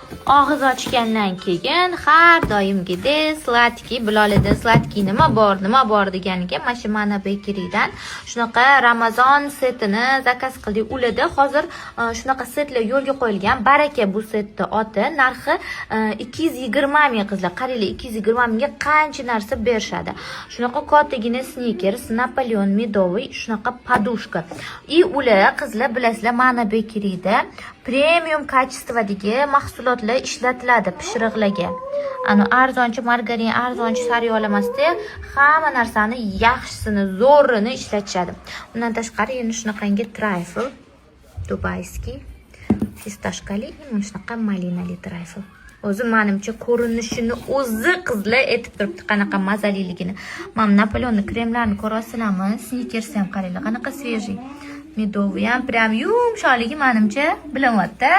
Og'iz ochgandan keyin har doimgidek sladki bilolida sladki nima bor deganiga mana shu Mana Bakery'dan shunaqa Ramazon setini zakaz qildik. Ulida hozir shunaqa setlar yo'lga qo'yilgan. Baraka bu setni oti, narxi 220 ming qizlar. Qaranglar, 220 mingga qancha narsa berishadi. Shunaqa kattagina sneakers, Napoleon medoviy, shunaqa podushka. И ular qizlar bilasizlar, Mana Bakery'da premium kачестводagi mahsulotlar ishlatiladi pishiriqlarga. Arzonchi margarin, arzonchi sariyol emasda, hamma narsani yaxshisini, zo'rini ishlatishadi. Undan tashqari yana shunaqangi trifle, dubayskiy, fistashkali, shunaqa malinali trifle. O'zi menimcha ko'rinishini o'zi qizlar aytib turibdi, qanaqa mazaliligini. Mana Napoleonni kremlarini ko'rasizlarmi? Sneakers ham qaranglar, qanaqa svejiy. Medoviy ham prям yumshoqligi menimcha bilinyapti.